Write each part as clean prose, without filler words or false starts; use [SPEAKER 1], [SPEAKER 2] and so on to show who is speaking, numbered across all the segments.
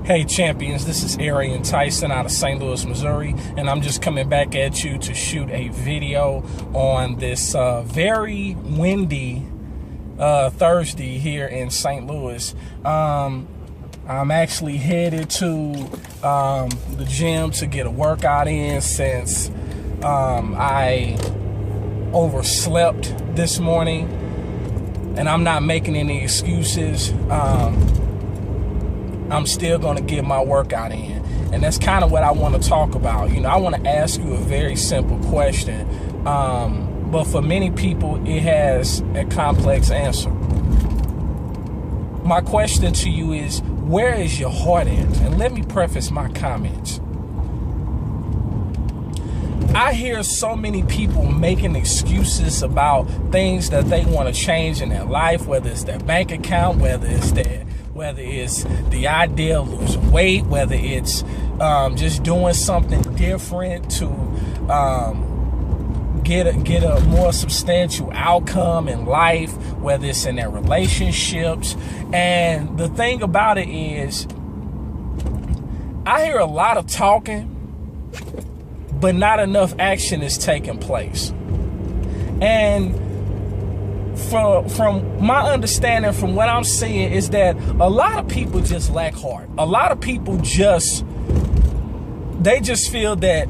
[SPEAKER 1] Hey champions, this is Arian Tyson out of St. Louis, Missouri, and I'm just coming back at you to shoot a video on this very windy Thursday here in St. Louis. I'm actually headed to the gym to get a workout in since I overslept this morning, and I'm not making any excuses. I'm still going to get my workout in. And that's kind of what I want to talk about. You know, I want to ask you a very simple question. But for many people, it has a complex answer. My question to you is, where is your heart at? And let me preface my comments. I hear so many people making excuses about things that they want to change in their life, whether it's their bank account, whether it's the idea of losing weight, whether it's just doing something different to get a more substantial outcome in life, whether it's in their relationships. And the thing about it is, I hear a lot of talking, but not enough action is taking place. And from my understanding, from what I'm seeing, is that a lot of people just lack heart. A lot of people just feel that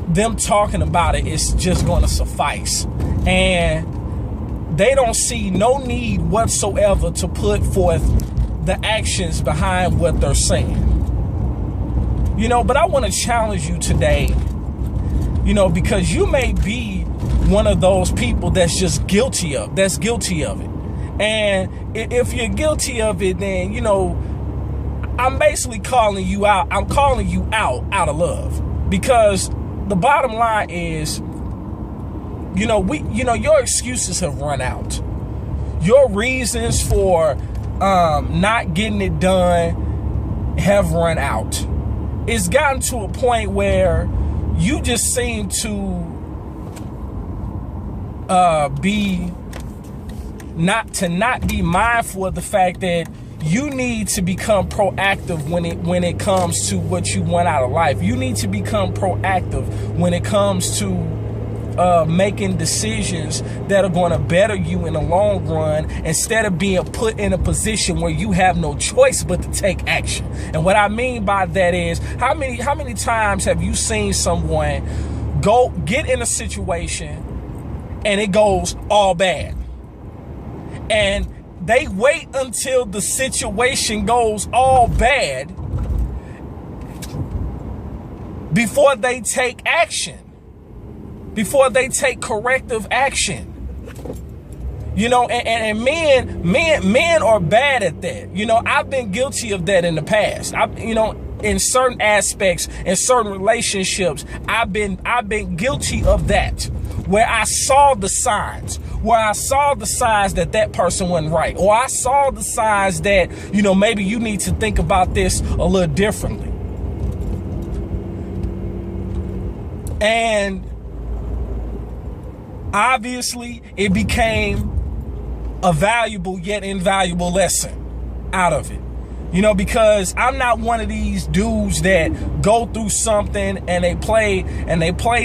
[SPEAKER 1] them talking about it is just going to suffice. And they don't see no need whatsoever to put forth the actions behind what they're saying. You know, but I want to challenge you today, you know, because you may be one of those people that's just guilty of it. And if you're guilty of it, then, you know, I'm basically calling you out. I'm calling you out of love, because the bottom line is, your excuses have run out. Your reasons for not getting it done have run out. It's gotten to a point where you just seem to not be mindful of the fact that you need to become proactive when it comes to what you want out of life. You need to become proactive when it comes to making decisions that are going to better you in the long run, instead of being put in a position where you have no choice but to take action. And what I mean by that is, how many times have you seen someone get in a situation and it goes all bad, and they wait until the situation goes all bad before they take action, before they take corrective action? You know, and men are bad at that. You know, I've been guilty of that in the past. In certain aspects, in certain relationships, I've been guilty of that, where I saw the signs, that that person wasn't right, or I saw the signs that, you know, maybe you need to think about this a little differently. And obviously it became a valuable yet invaluable lesson out of it. You know, because I'm not one of these dudes that go through something and they play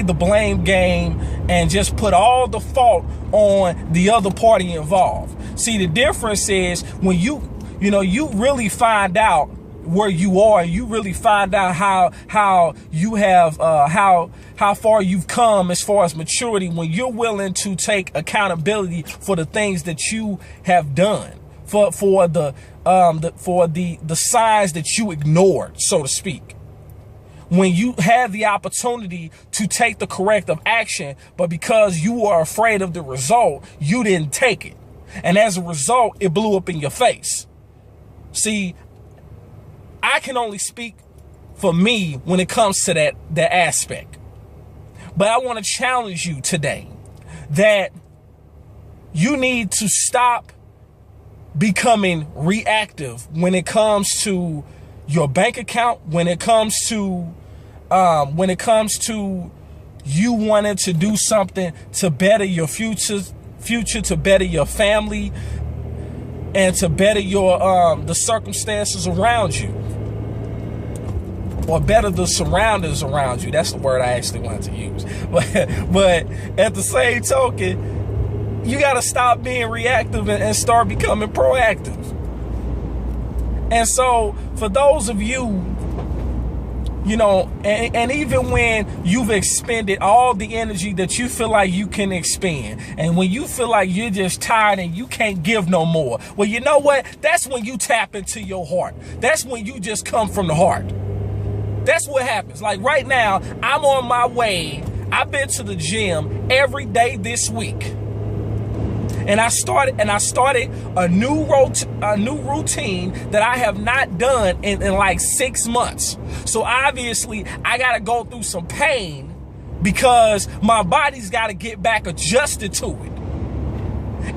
[SPEAKER 1] the blame game and just put all the fault on the other party involved. See, the difference is when you really find out where you are, and you really find out how you have how far you've come as far as maturity, when you're willing to take accountability for the things that you have done, for the signs that you ignored, so to speak. When you had the opportunity to take the corrective action, but because you were afraid of the result, you didn't take it. And as a result, it blew up in your face. See, I can only speak for me when it comes to that aspect. But I want to challenge you today that you need to stop becoming reactive when it comes to your bank account, when it comes to you wanting to do something to better your future, to better your family, and to better your the circumstances around you. or better the surroundings around you. That's the word I actually wanted to use. But at the same token, you got to stop being reactive and start becoming proactive. And so for those of you, you know, and even when you've expended all the energy that you feel like you can expend, and when you feel like you're just tired and you can't give no more, well, you know what? That's when you tap into your heart. That's when you just come from the heart. That's what happens. Like right now, I'm on my way. I've been to the gym every day this week. And I started a new routine that I have not done in like 6 months. So obviously I got to go through some pain because my body's got to get back adjusted to it.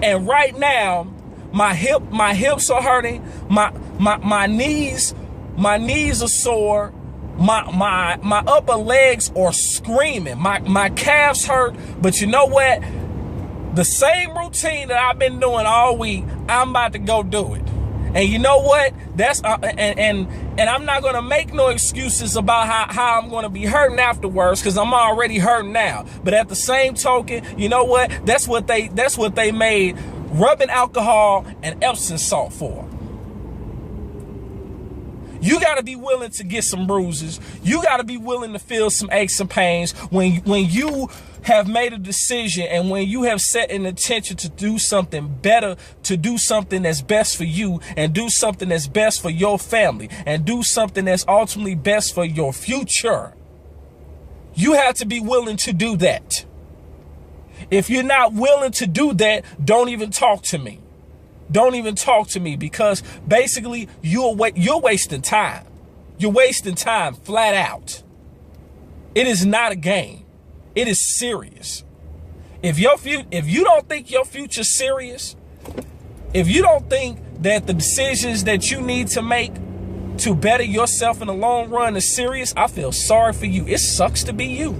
[SPEAKER 1] And right now, my hips are hurting. My knees are sore. My upper legs are screaming. My calves hurt. But you know what? The same routine that I've been doing all week, I'm about to go do it. And you know what? That's and I'm not gonna make no excuses about how I'm gonna be hurting afterwards, because I'm already hurting now. But at the same token, you know what? That's what they made rubbing alcohol and Epsom salt for. You got to be willing to get some bruises. You got to be willing to feel some aches and pains when you have made a decision and when you have set an intention to do something better, to do something that's best for you, and do something that's best for your family, and do something that's ultimately best for your future. You have to be willing to do that. If you're not willing to do that, don't even talk to me. Don't even talk to me, because basically you're wasting time. You're wasting time flat out. It is not a game. It is serious. If you don't think your future's serious, if you don't think that the decisions that you need to make to better yourself in the long run is serious, I feel sorry for you. It sucks to be you.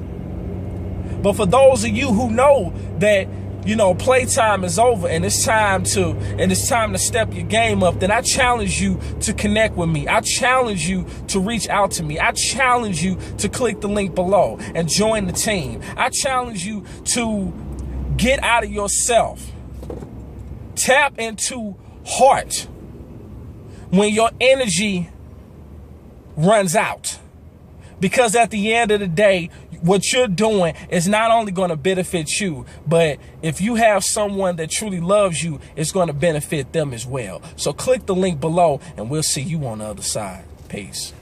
[SPEAKER 1] But for those of you who know that, you know, playtime is over and it's time to step your game up, then I challenge you to connect with me. I challenge you to reach out to me. I challenge you to click the link below and join the team. I challenge you to get out of yourself. Tap into heart when your energy runs out. Because at the end of the day, what you're doing is not only going to benefit you, but if you have someone that truly loves you, it's going to benefit them as well. So click the link below and we'll see you on the other side. Peace.